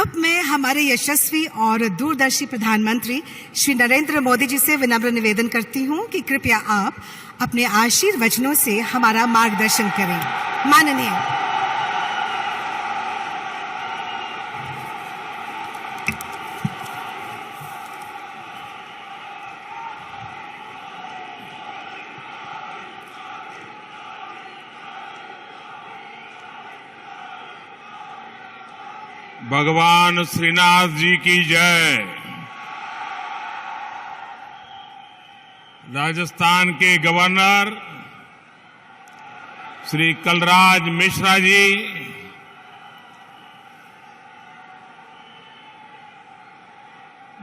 अब मैं हमारे यशस्वी और दूरदर्शी प्रधानमंत्री श्री नरेंद्र मोदी जी से विनम्र निवेदन करती हूं कि कृपया आप अपने आशीर्वचनों से हमारा मार्गदर्शन करें। माननीय भगवान श्रीनाथ जी की जय। राजस्थान के गवर्नर श्री कलराज मिश्रा जी,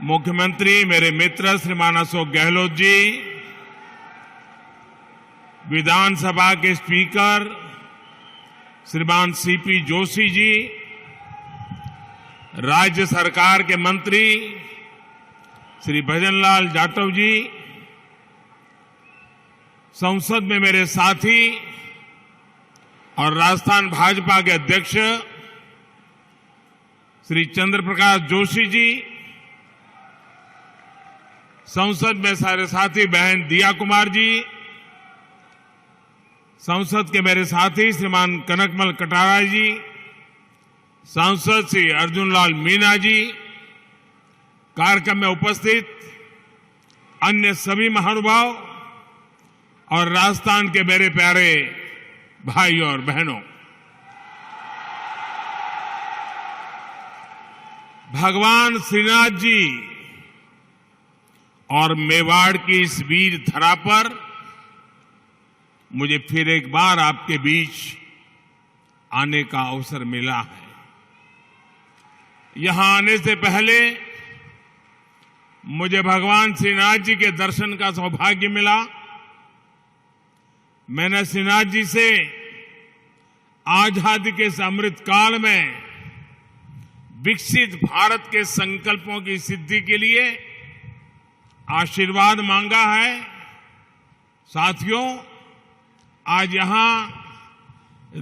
मुख्यमंत्री मेरे मित्र श्रीमान अशोक गहलोत जी, विधानसभा के स्पीकर श्रीमान सीपी जोशी जी, राज्य सरकार के मंत्री श्री भजनलाल जाटव जी, संसद में मेरे साथी और राजस्थान भाजपा के अध्यक्ष श्री चंद्र प्रकाश जोशी जी, संसद में सारे साथी बहन दिया कुमार जी, संसद के मेरे साथी श्रीमान कनकमल कटारा जी, सांसद श्री अर्जुनलाल मीना जी, कार्यक्रम में उपस्थित अन्य सभी महानुभाव और राजस्थान के मेरे प्यारे भाई और बहनों, भगवान श्रीनाथ जी और मेवाड़ की इस वीर धरा पर मुझे फिर एक बार आपके बीच आने का अवसर मिला है। यहां आने से पहले मुझे भगवान श्रीनाथ जी के दर्शन का सौभाग्य मिला। मैंने श्रीनाथ जी से आजादी के इस अमृत काल में विकसित भारत के संकल्पों की सिद्धि के लिए आशीर्वाद मांगा है। साथियों, आज यहां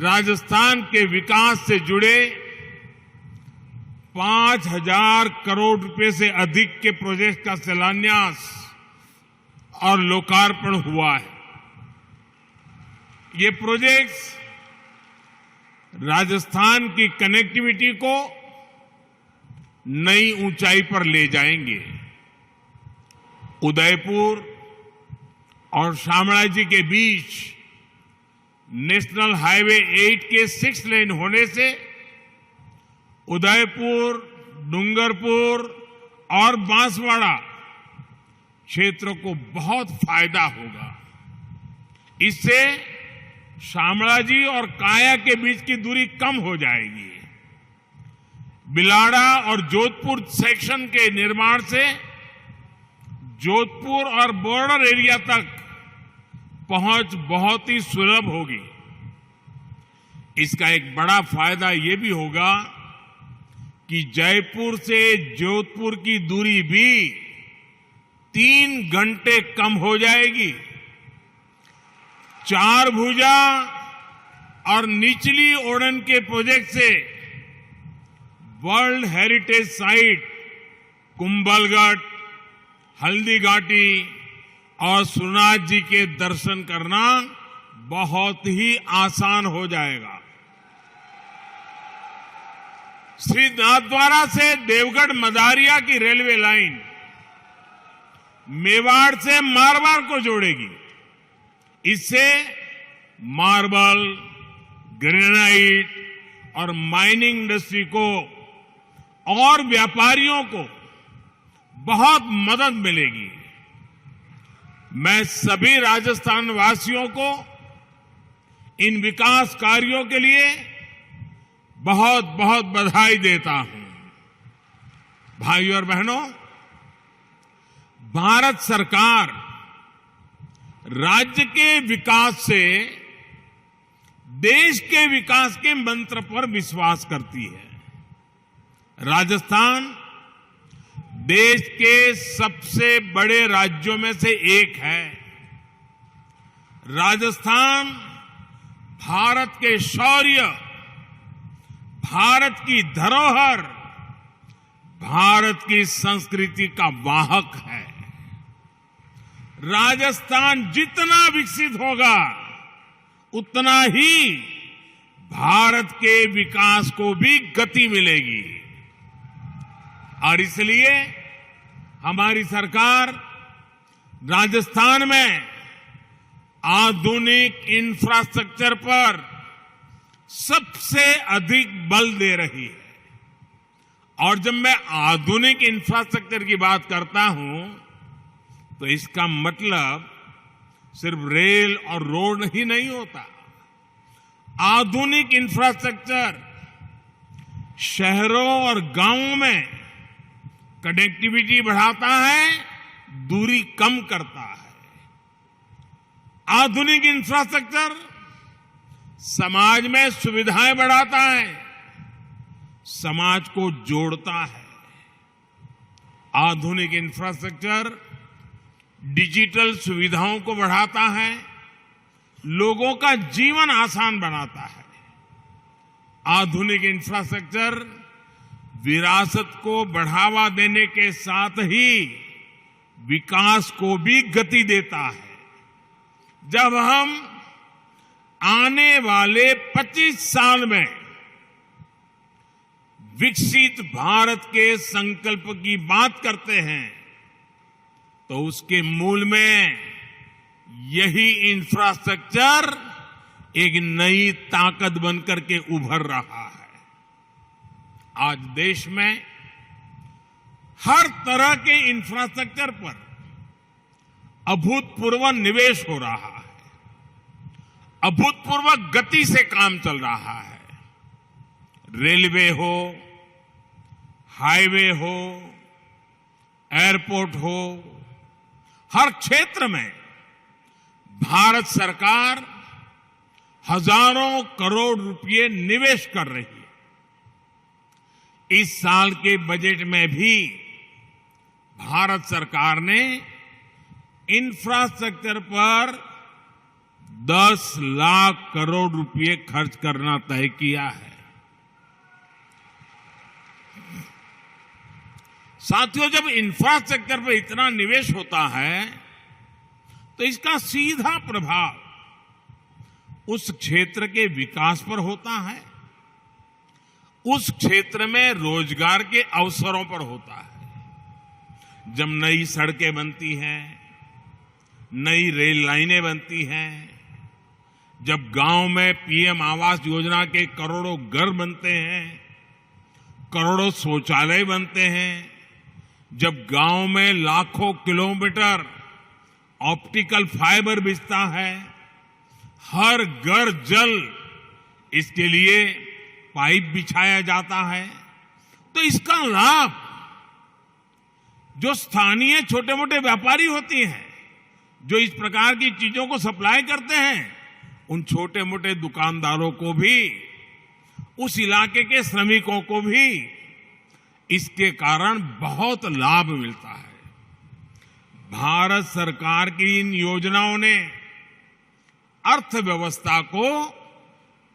राजस्थान के विकास से जुड़े 5,000 करोड़ रुपए से अधिक के प्रोजेक्ट का शिलान्यास और लोकार्पण हुआ है। ये प्रोजेक्ट्स राजस्थान की कनेक्टिविटी को नई ऊंचाई पर ले जाएंगे। उदयपुर और शामळाजी के बीच नेशनल हाईवे 8 के 6 लेन होने से उदयपुर, डूंगरपुर और बांसवाड़ा क्षेत्रों को बहुत फायदा होगा। इससे शामळाजी और काया के बीच की दूरी कम हो जाएगी। बिलाड़ा और जोधपुर सेक्शन के निर्माण से जोधपुर और बॉर्डर एरिया तक पहुंच बहुत ही सुलभ होगी। इसका एक बड़ा फायदा ये भी होगा कि जयपुर से जोधपुर की दूरी भी 3 घंटे कम हो जाएगी। 4 भुजा और निचली ओड़न के प्रोजेक्ट से world heritage site Kumbhalgarh, Haldighati और श्रीनाथ जी के दर्शन करना बहुत ही आसान हो जाएगा। श्री नाथद्वारा से देवगढ़ मदारिया की रेलवे लाइन मेवाड़ से मारवाड़ को जोड़ेगी। इससे मार्बल, ग्रेनाइट और माइनिंग इंडस्ट्री को और व्यापारियों को बहुत मदद मिलेगी। मैं सभी राजस्थान वासियों को इन विकास कार्यों के लिए बहुत बहुत बधाई देता हूं। भाइयों और बहनों, भारत सरकार राज्य के विकास से देश के विकास के मंत्र पर विश्वास करती है। राजस्थान देश के सबसे बड़े राज्यों में से एक है। राजस्थान भारत के शौर्य, भारत की धरोहर भारत की संस्कृति का वाहक है। राजस्थान जितना विकसित होगा उतना ही भारत के विकास को भी गति मिलेगी। और इसलिए हमारी सरकार राजस्थान में आधुनिक इंफ्रास्ट्रक्चर पर सबसे अधिक बल दे रही है। और जब मैं आधुनिक इंफ्रास्ट्रक्चर की बात करता हूं तो इसका मतलब सिर्फ रेल और रोड ही नहीं होता। आधुनिक इंफ्रास्ट्रक्चर शहरों और गांवों में कनेक्टिविटी बढ़ाता है, दूरी कम करता है। आधुनिक इंफ्रास्ट्रक्चर समाज में सुविधाएं बढ़ाता है, समाज को जोड़ता है। आधुनिक इंफ्रास्ट्रक्चर डिजिटल सुविधाओं को बढ़ाता है, लोगों का जीवन आसान बनाता है। आधुनिक इंफ्रास्ट्रक्चर विरासत को बढ़ावा देने के साथ ही विकास को भी गति देता है। जब हम आने वाले 25 साल में विकसित भारत के संकल्प की बात करते हैं तो उसके मूल में यही इंफ्रास्ट्रक्चर एक नई ताकत बनकर के उभर रहा है। आज देश में हर तरह के इंफ्रास्ट्रक्चर पर अभूतपूर्व निवेश हो रहा है, अभूतपूर्व गति से काम चल रहा है। रेलवे हो, हाईवे हो, एयरपोर्ट हो, हर क्षेत्र में भारत सरकार हजारों करोड़ रुपए निवेश कर रही है। इस साल के बजट में भी भारत सरकार ने इंफ्रास्ट्रक्चर पर 10 लाख करोड़ रुपए खर्च करना तय किया है। साथियों, जब इंफ्रास्ट्रक्चर पर इतना निवेश होता है तो इसका सीधा प्रभाव उस क्षेत्र के विकास पर होता है, उस क्षेत्र में रोजगार के अवसरों पर होता है। जब नई सड़कें बनती हैं, नई रेल लाइनें बनती हैं, जब गांव में पीएम आवास योजना के करोड़ों घर बनते हैं, करोड़ों शौचालय बनते हैं, जब गांव में लाखों किलोमीटर ऑप्टिकल फाइबर बिछता है, हर घर जल इसके लिए पाइप बिछाया जाता है, तो इसका लाभ जो स्थानीय छोटे मोटे व्यापारी होती हैं, जो इस प्रकार की चीजों को सप्लाई करते हैं, उन छोटे मोटे दुकानदारों को भी, उस इलाके के श्रमिकों को भी इसके कारण बहुत लाभ मिलता है। भारत सरकार की इन योजनाओं ने अर्थव्यवस्था को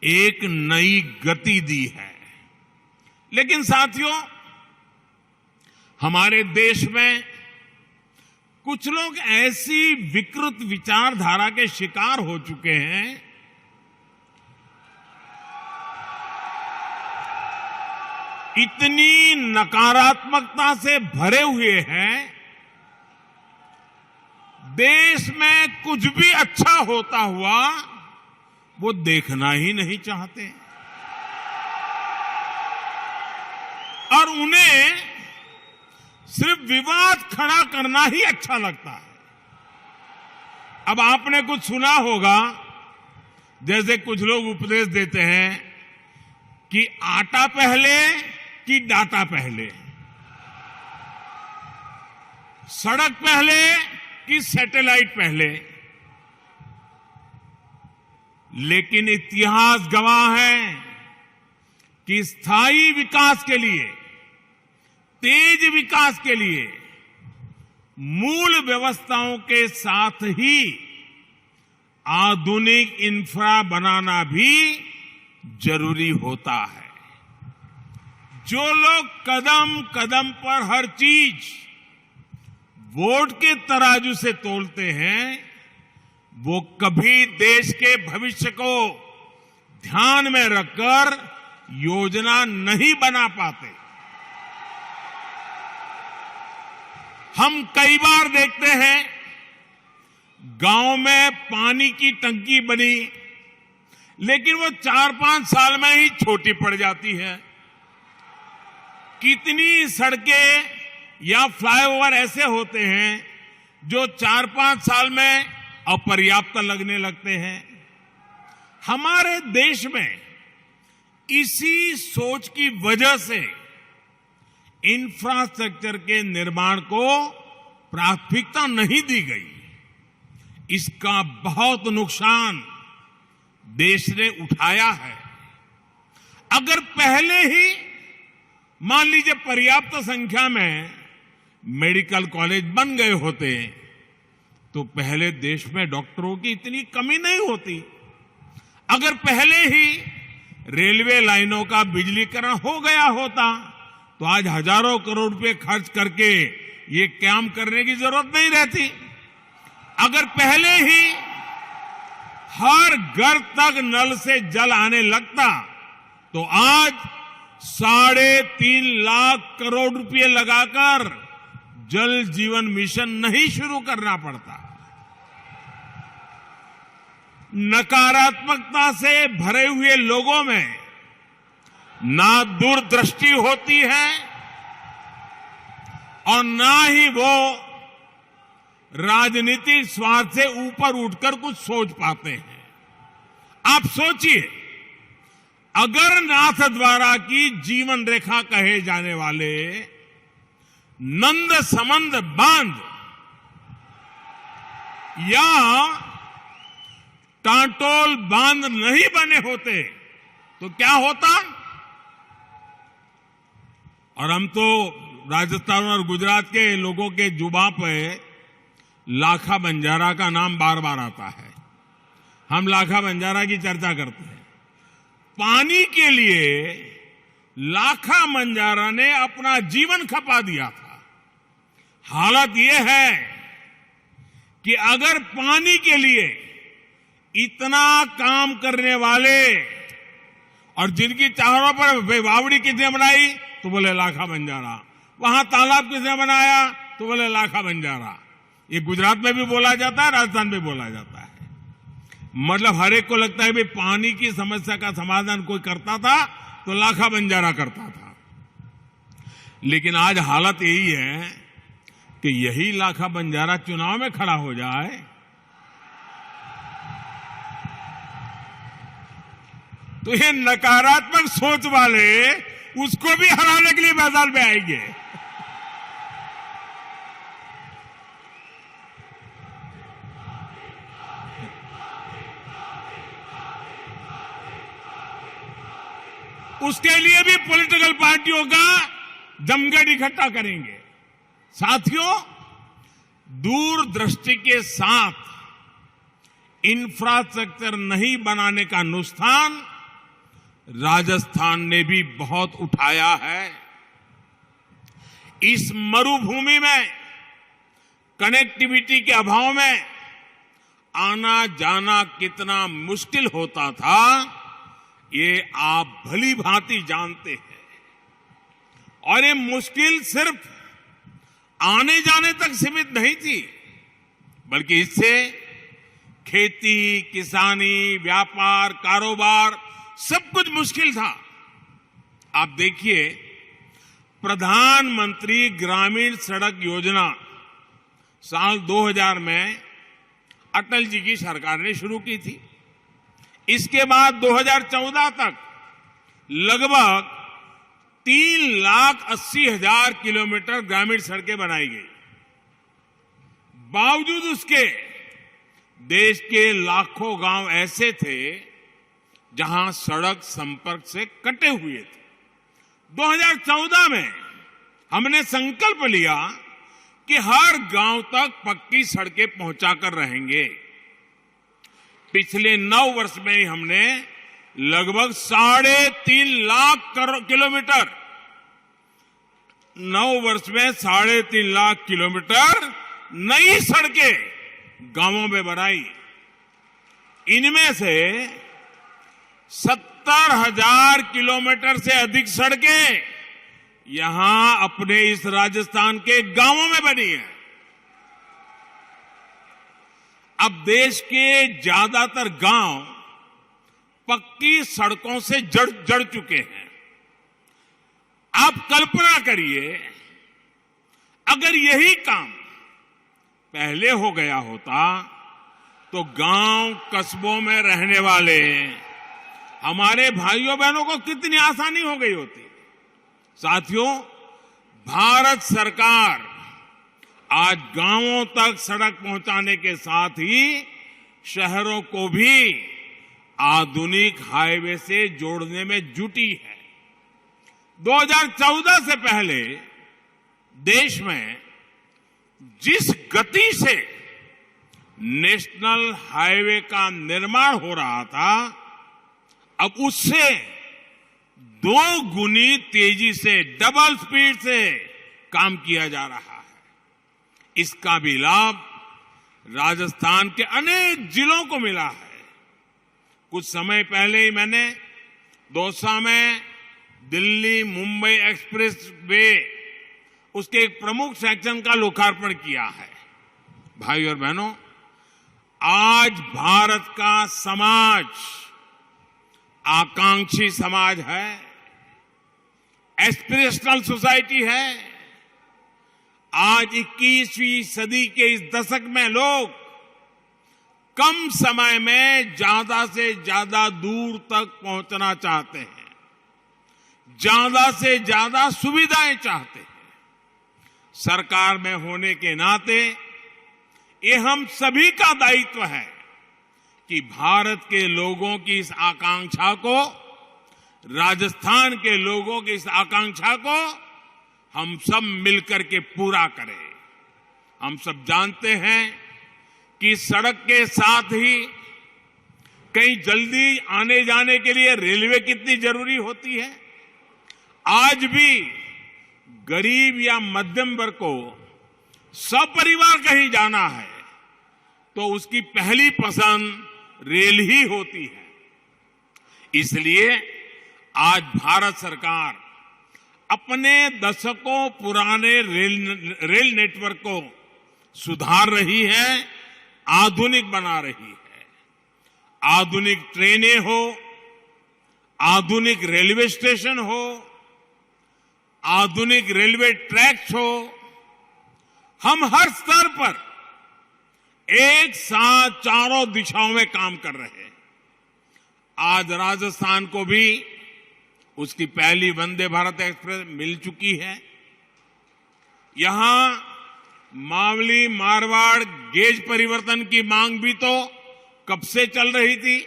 एक नई गति दी है। लेकिन साथियों, हमारे देश में कुछ लोग ऐसी विकृत विचारधारा के शिकार हो चुके हैं इतनी नकारात्मकता से भरे हुए हैं, देश में कुछ भी अच्छा होता हुआ वो देखना ही नहीं चाहते और उन्हें सिर्फ विवाद खड़ा करना ही अच्छा लगता है। अब आपने कुछ सुना होगा, जैसे कुछ लोग उपदेश देते हैं कि आटा पहले कि डाटा पहले, सड़क पहले कि सैटेलाइट पहले। लेकिन इतिहास गवाह है कि स्थायी विकास के लिए, तेज विकास के लिए मूल व्यवस्थाओं के साथ ही आधुनिक इंफ्रा बनाना भी जरूरी होता है। जो लोग कदम कदम पर हर चीज वोट के तराजू से तोलते हैं, वो कभी देश के भविष्य को ध्यान में रखकर योजना नहीं बना पाते। हम कई बार देखते हैं गांव में पानी की टंकी बनी, लेकिन वो 4-5 साल में ही छोटी पड़ जाती है। कितनी सड़कें या फ्लाईओवर ऐसे होते हैं जो 4-5 साल में अपर्याप्त लगने लगते हैं। हमारे देश में इसी सोच की वजह से इंफ्रास्ट्रक्चर के निर्माण को प्राथमिकता नहीं दी गई। इसका बहुत नुकसान देश ने उठाया है। अगर पहले ही मान लीजिए पर्याप्त संख्या में मेडिकल कॉलेज बन गए होते तो पहले देश में डॉक्टरों की इतनी कमी नहीं होती। अगर पहले ही रेलवे लाइनों का बिजलीकरण हो गया होता तो आज हजारों करोड़ रुपए खर्च करके ये काम करने की जरूरत नहीं रहती। अगर पहले ही हर घर तक नल से जल आने लगता तो आज 3.5 लाख करोड़ रुपए लगाकर जल जीवन मिशन नहीं शुरू करना पड़ता। नकारात्मकता से भरे हुए लोगों में ना दूरदृष्टि होती है और ना ही वो राजनीतिक स्वार्थ से ऊपर उठकर कुछ सोच पाते हैं। आप सोचिए, अगर नाथद्वारा की जीवन रेखा कहे जाने वाले नंद समंद बांध या टांटोल बांध नहीं बने होते तो क्या होता। और हम तो राजस्थान और गुजरात के लोगों के जुबान पे लाखा बंजारा का नाम बार बार आता है। हम लाखा बंजारा की चर्चा करते हैं। पानी के लिए लाखा बंजारा ने अपना जीवन खपा दिया था। हालत यह है कि अगर पानी के लिए इतना काम करने वाले और जिनकी चारों पर बावड़ी किसने बनाई तो बोले लाखा बंजारा, वहां तालाब किसने बनाया तो बोले लाखा बंजारा। ये गुजरात में भी बोला जाता है, राजस्थान में बोला जाता है। मतलब हर एक को लगता है कि पानी की समस्या का समाधान कोई करता था तो लाखा बंजारा करता था। लेकिन आज हालत यही है कि यही लाखा बंजारा चुनाव में खड़ा हो जाए तो ये नकारात्मक सोच वाले उसको भी हराने के लिए मैदान में आएंगे। उसके लिए भी पॉलिटिकल पार्टियों का जमघट इकट्ठा करेंगे। साथियों, दूरदृष्टि के साथ इंफ्रास्ट्रक्चर नहीं बनाने का नुकसान राजस्थान ने भी बहुत उठाया है। इस मरुभूमि में कनेक्टिविटी के अभाव में आना जाना कितना मुश्किल होता था, ये आप भली भांति जानते हैं। और ये मुश्किल सिर्फ आने जाने तक सीमित नहीं थी, बल्कि इससे खेती, किसानी, व्यापार, कारोबार सब कुछ मुश्किल था। आप देखिए, प्रधानमंत्री ग्रामीण सड़क योजना साल 2000 में अटल जी की सरकार ने शुरू की थी। इसके बाद 2014 तक लगभग 3,80,000 किलोमीटर ग्रामीण सड़कें बनाई गई। बावजूद उसके देश के लाखों गांव ऐसे थे जहां सड़क संपर्क से कटे हुए थे। 2014 में हमने संकल्प लिया कि हर गांव तक पक्की सड़कें पहुंचाकर रहेंगे। पिछले 9 वर्ष में ही हमने लगभग 3.5 लाख किलोमीटर 9 वर्ष में 3.5 लाख किलोमीटर नई सड़कें गांवों में बनाई। इनमें से 70,000 किलोमीटर से अधिक सड़कें यहां अपने इस राजस्थान के गांवों में बनी है। अब देश के ज्यादातर गांव पक्की सड़कों से जड़ चुके हैं। आप कल्पना करिए, अगर यही काम पहले हो गया होता तो गांव कस्बों में रहने वाले हमारे भाइयों बहनों को कितनी आसानी हो गई होती। साथियों, भारत सरकार आज गांवों तक सड़क पहुंचाने के साथ ही शहरों को भी आधुनिक हाईवे से जोड़ने में जुटी है। 2014 से पहले देश में जिस गति से नेशनल हाईवे का निर्माण हो रहा था, अब उससे 2 गुनी तेजी से, डबल स्पीड से काम किया जा रहा है। इसका भी लाभ राजस्थान के अनेक जिलों को मिला है। कुछ समय पहले ही मैंने दौसा में दिल्ली मुंबई एक्सप्रेस वे, उसके एक प्रमुख सेक्शन का लोकार्पण किया है। भाई और बहनों, आज भारत का समाज आकांक्षी समाज है, एस्पिरेशनल सोसाइटी है। आज 21वीं सदी के इस दशक में लोग कम समय में ज्यादा से ज्यादा दूर तक पहुंचना चाहते हैं, ज्यादा से ज्यादा सुविधाएं चाहते हैं। सरकार में होने के नाते ये हम सभी का दायित्व है कि भारत के लोगों की इस आकांक्षा को, राजस्थान के लोगों की इस आकांक्षा को हम सब मिलकर के पूरा करें। हम सब जानते हैं कि सड़क के साथ ही कहीं जल्दी आने जाने के लिए रेलवे कितनी जरूरी होती है। आज भी गरीब या मध्यम वर्ग को सपरिवार कहीं जाना है तो उसकी पहली पसंद रेल ही होती है। इसलिए आज भारत सरकार अपने दशकों पुराने रेल नेटवर्क को सुधार रही है, आधुनिक बना रही है। आधुनिक ट्रेनें हो, आधुनिक रेलवे स्टेशन हो, आधुनिक रेलवे ट्रैक्स हो, हम हर स्तर पर एक साथ चारों दिशाओं में काम कर रहे हैं। आज राजस्थान को भी उसकी पहली वंदे भारत एक्सप्रेस मिल चुकी है। यहां मावली मारवाड़ गेज परिवर्तन की मांग भी तो कब से चल रही थी,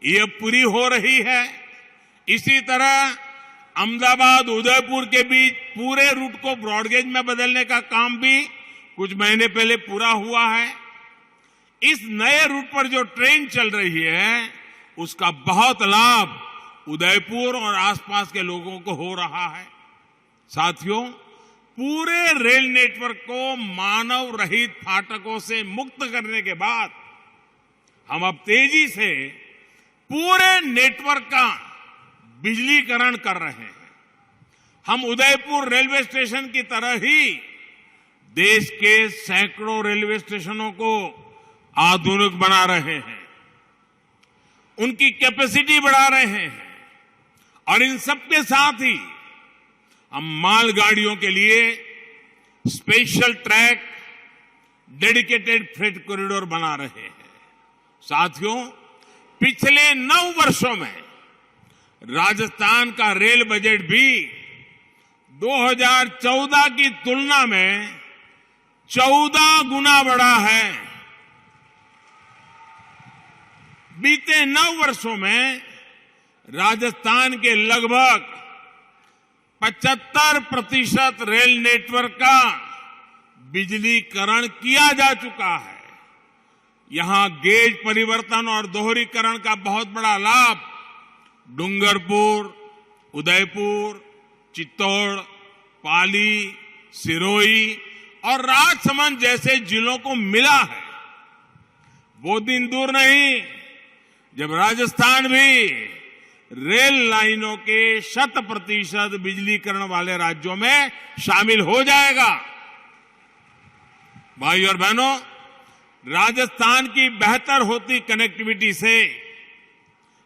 ये पूरी हो रही है। इसी तरह अहमदाबाद उदयपुर के बीच पूरे रूट को ब्रॉडगेज में बदलने का काम भी कुछ महीने पहले पूरा हुआ है। इस नए रूट पर जो ट्रेन चल रही है उसका बहुत लाभ उदयपुर और आसपास के लोगों को हो रहा है। साथियों, पूरे रेल नेटवर्क को मानव रहित फाटकों से मुक्त करने के बाद हम अब तेजी से पूरे नेटवर्क का बिजलीकरण कर रहे हैं। हम उदयपुर रेलवे स्टेशन की तरह ही देश के सैकड़ों रेलवे स्टेशनों को आधुनिक बना रहे हैं, उनकी कैपेसिटी बढ़ा रहे हैं और इन सबके साथ ही हम मालगाड़ियों के लिए special track, dedicated freight corridor बना रहे हैं। साथियों, पिछले 9 वर्षों में राजस्थान का रेल बजट भी 2014 की तुलना में 14 गुना बढ़ा है। बीते 9 वर्षों में राजस्थान के लगभग 75% रेल नेटवर्क का बिजलीकरण किया जा चुका है। यहां गेज परिवर्तन और दोहरीकरण का बहुत बड़ा लाभ डूंगरपुर, उदयपुर, चित्तौड़, पाली, सिरोही और राजसमंद जैसे जिलों को मिला है। वो दिन दूर नहीं जब राजस्थान भी रेल लाइनों के 100% बिजलीकरण वाले राज्यों में शामिल हो जाएगा। भाई और बहनों, राजस्थान की बेहतर होती कनेक्टिविटी से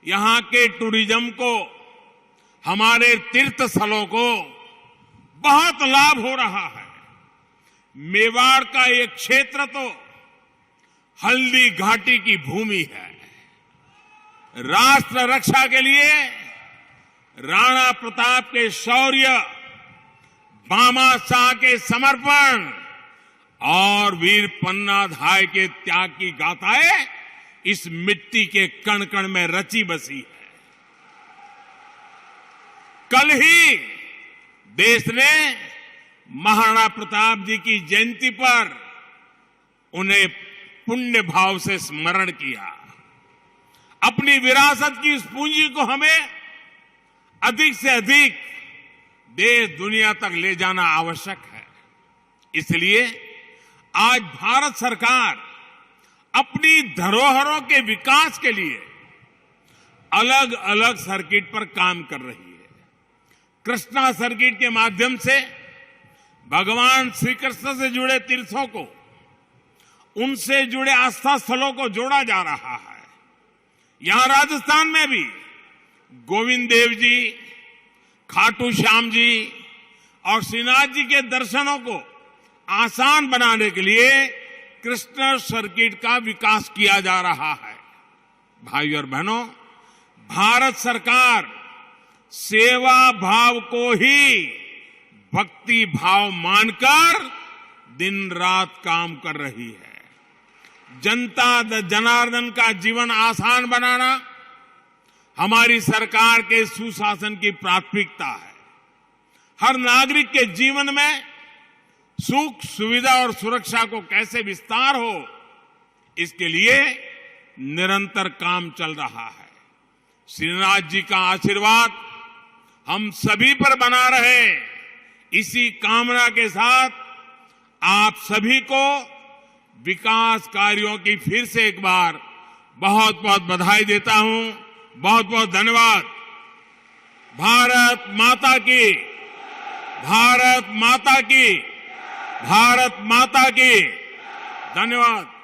यहां के टूरिज्म को, हमारे तीर्थ स्थलों को बहुत लाभ हो रहा है। मेवाड़ का एक क्षेत्र तो हल्दी घाटी की भूमि है। राष्ट्र रक्षा के लिए राणा प्रताप के शौर्य, बामा शाह के समर्पण और वीर पन्नाधाय के त्याग की गाथाएं इस मिट्टी के कण कण में रची बसी है। कल ही देश ने महाराणा प्रताप जी की जयंती पर उन्हें पुण्य भाव से स्मरण किया। अपनी विरासत की इस पूंजी को हमें अधिक से अधिक देश दुनिया तक ले जाना आवश्यक है। इसलिए आज भारत सरकार अपनी धरोहरों के विकास के लिए अलग अलग सर्किट पर काम कर रही है। कृष्णा सर्किट के माध्यम से भगवान श्री कृष्ण से जुड़े तीर्थों को, उनसे जुड़े आस्था स्थलों को जोड़ा जा रहा है। यहां राजस्थान में भी गोविंद देव जी, खाटू श्याम जी और श्रीनाथ जी के दर्शनों को आसान बनाने के लिए कृष्ण सर्किट का विकास किया जा रहा है। भाई और बहनों, भारत सरकार सेवा भाव को ही भक्ति भाव मानकर दिन रात काम कर रही है। जनता जनार्दन का जीवन आसान बनाना हमारी सरकार के सुशासन की प्राथमिकता है। हर नागरिक के जीवन में सुख, सुविधा और सुरक्षा को कैसे विस्तार हो, इसके लिए निरंतर काम चल रहा है। श्रीनाथ जी का आशीर्वाद हम सभी पर बना रहे, इसी कामना के साथ आप सभी को विकास कार्यों की फिर से एक बार बहुत बहुत बधाई देता हूं। बहुत बहुत धन्यवाद। भारत माता की, भारत माता की, भारत माता की। धन्यवाद।